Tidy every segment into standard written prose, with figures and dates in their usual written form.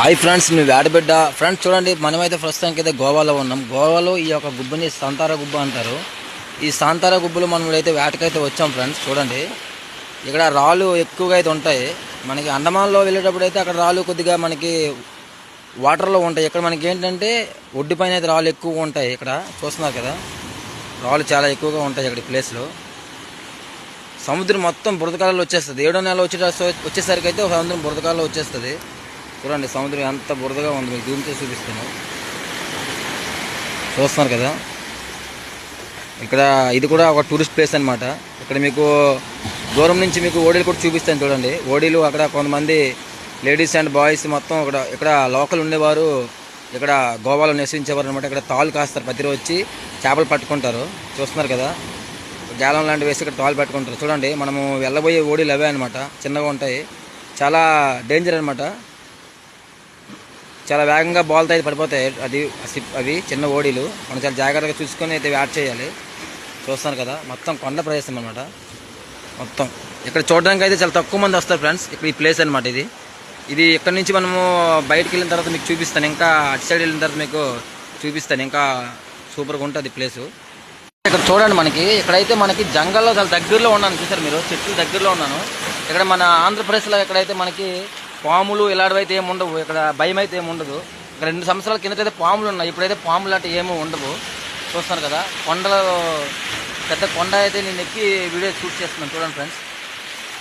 Hi friends, మీ వేటబిడ్డ friends. చూడండి, మనమైతే ప్రస్తుతానికి అయితే గోవాలో ఉన్నాం. గోవాలో ఈ యొక్క గుబ్బని సాంతారా గుబ్బ అంటారు. ఈ సాంతారా గుబ్బలు మనం అయితే వేటకైతే వచ్చాం ఫ్రెండ్స్. చూడండి, ఇక్కడ రాళ్ళు ఎక్కువగా అయితే ఉంటాయి. మనకి అండమాన్లో వెళ్ళేటప్పుడు అయితే అక్కడ రాళ్ళు కొద్దిగా మనకి వాటర్లో ఉంటాయి. ఇక్కడ మనకి ఏంటంటే ఒడ్డు పైన అయితే రాళ్ళు ఎక్కువగా ఉంటాయి. ఇక్కడ చూస్తున్నారు కదా, రాళ్ళు చాలా ఎక్కువగా ఉంటాయి ఇక్కడ ప్లేస్లో. సముద్రం మొత్తం బురదకాలలో వచ్చేస్తుంది. 7వ నెల వచ్చేసరికి అయితే సముద్రం బురదకాలలో వచ్చేస్తుంది. చూడండి, సముద్రం ఎంత బురదగా ఉంది, మీకు జూమ్ చేసి చూపిస్తాను. చూస్తున్నారు కదా, ఇక్కడ ఇది కూడా ఒక టూరిస్ట్ ప్లేస్ అనమాట. ఇక్కడ మీకు దూరం నుంచి మీకు ఓడీలు కూడా చూపిస్తాను. చూడండి, ఓడీలు అక్కడ కొంతమంది లేడీస్ అండ్ బాయ్స్ మొత్తం ఇక్కడ లోకల్ ఉండేవారు ఇక్కడ గోవాలో నివసించేవారు అనమాట. ఇక్కడ తాళ్ళు కాస్తారు, ప్రతిరోజు వచ్చి చేపలు పట్టుకుంటారు. చూస్తున్నారు కదా, గ్యాలం లాంటి వేసి ఇక్కడ తాళ్ళు పట్టుకుంటారు. చూడండి, మనము వెళ్ళబోయే ఓడీలు అవే అనమాట, చిన్నగా ఉంటాయి, చాలా డేంజర్ అనమాట. చాలా వేగంగా బాల్తో అయితే పడిపోతాయి అవి చిన్న ఓడీలు. మనం చాలా జాగ్రత్తగా చూసుకొని అయితే వేట చేయాలి. చూస్తున్నారు కదా, మొత్తం కొండ ప్రదేశం అనమాట. మొత్తం ఇక్కడ చూడడానికి అయితే చాలా తక్కువ మంది వస్తారు ఫ్రెండ్స్. ఇక్కడ ఈ ప్లేస్ అనమాట. ఇది ఇక్కడ నుంచి మనము బయటకు వెళ్ళిన తర్వాత మీకు చూపిస్తాను. ఇంకా అటు సైడ్ వెళ్ళిన తర్వాత మీకు చూపిస్తాను. ఇంకా సూపర్గా ఉంటుంది ప్లేసు. ఇక్కడ చూడండి, ఇక్కడైతే మనకి జంగల్లో చాలా దగ్గరలో ఉన్నాను. చూసారు మీరు, చెట్లు దగ్గరలో ఉన్నాను. ఇక్కడ మన ఆంధ్రప్రదేశ్లో ఎక్కడైతే మనకి పాములు ఇలాంటివి అయితే ఏమి ఉండవు. ఇక్కడ భయం అయితే ఏమి ఉండదు. ఇక్కడ 2 సంవత్సరాల కిందటైతే పాములు ఉన్నాయి, ఇప్పుడైతే పాములు అంటే ఏమీ ఉండవు. చూస్తున్నారు కదా, కొండలో పెద్ద కొండ అయితే నేను ఎక్కి వీడియో షూట్ చేస్తున్నాను. చూడండి ఫ్రెండ్స్,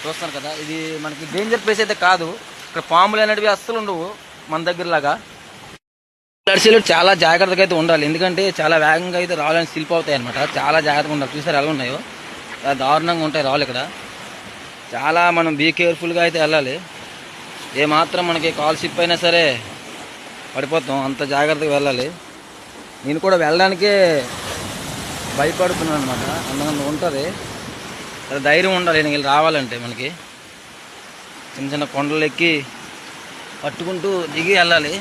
చూస్తున్నారు కదా, ఇది మనకి డేంజర్ ప్లేస్ అయితే కాదు. ఇక్కడ పాములు అనేటివి అస్సలు ఉండవు మన దగ్గరలాగా. నడిచేలో చాలా జాగ్రత్తగా అయితే ఉండాలి, ఎందుకంటే చాలా వేగంగా అయితే రాళ్ళు అని స్లిప్ అవుతాయి అనమాట. చాలా జాగ్రత్తగా ఉండాలి. చూసారు ఎలా ఉన్నాయో, చాలా దారుణంగా ఉంటాయి రాళ్ళు ఇక్కడ. చాలా మనం బీ కేర్ఫుల్గా అయితే వెళ్ళాలి. ఏమాత్రం మనకి కాల్ షిప్ అయినా సరే పడిపోతాం, అంత జాగ్రత్తగా వెళ్ళాలి. నేను కూడా వెళ్ళడానికే భయపడుతున్నాను అనమాట. అంతమంది ఉంటుంది, అది ధైర్యం ఉండాలి. నేను రావాలంటే మనకి చిన్న చిన్న కొండలు ఎక్కి పట్టుకుంటూ దిగి వెళ్ళాలి.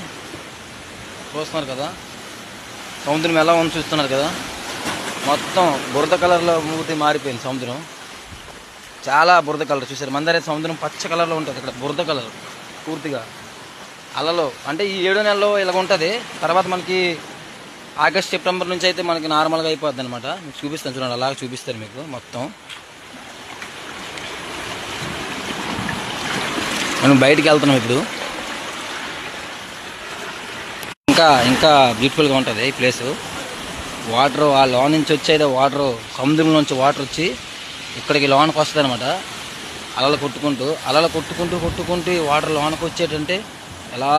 చూస్తున్నారు కదా, సముద్రం ఎలా ఉంది చూస్తున్నారు కదా, మొత్తం బురద కలర్లో మారిపోయింది సముద్రం. చాలా బురద కలర్. చూసారు, మందరైతే సముద్రం పచ్చ కలర్లో ఉంటుంది, ఇక్కడ బురద కలర్ పూర్తిగా అలలో. అంటే ఈ 7వ నెలలో ఇలాగ ఉంటుంది. తర్వాత మనకి ఆగస్ట్ సెప్టెంబర్ నుంచి అయితే మనకి నార్మల్గా అయిపోద్ది అనమాట. మీకు చూపిస్తాను చూడండి, అలాగ చూపిస్తారు మీకు మొత్తం. మనం బయటికి వెళ్తున్నాం ఇప్పుడు. ఇంకా బ్యూటిఫుల్గా ఉంటుంది ఈ ప్లేసు. వాటర్ ఆ లోన్ నుంచి వచ్చేది వాటర్, సముద్రం నుంచి వాటర్ వచ్చి ఇక్కడికి లోనకు వస్తుంది అనమాట. అలలు కొట్టుకుంటూ ఈ వాటర్ లోనకు వచ్చేటంటే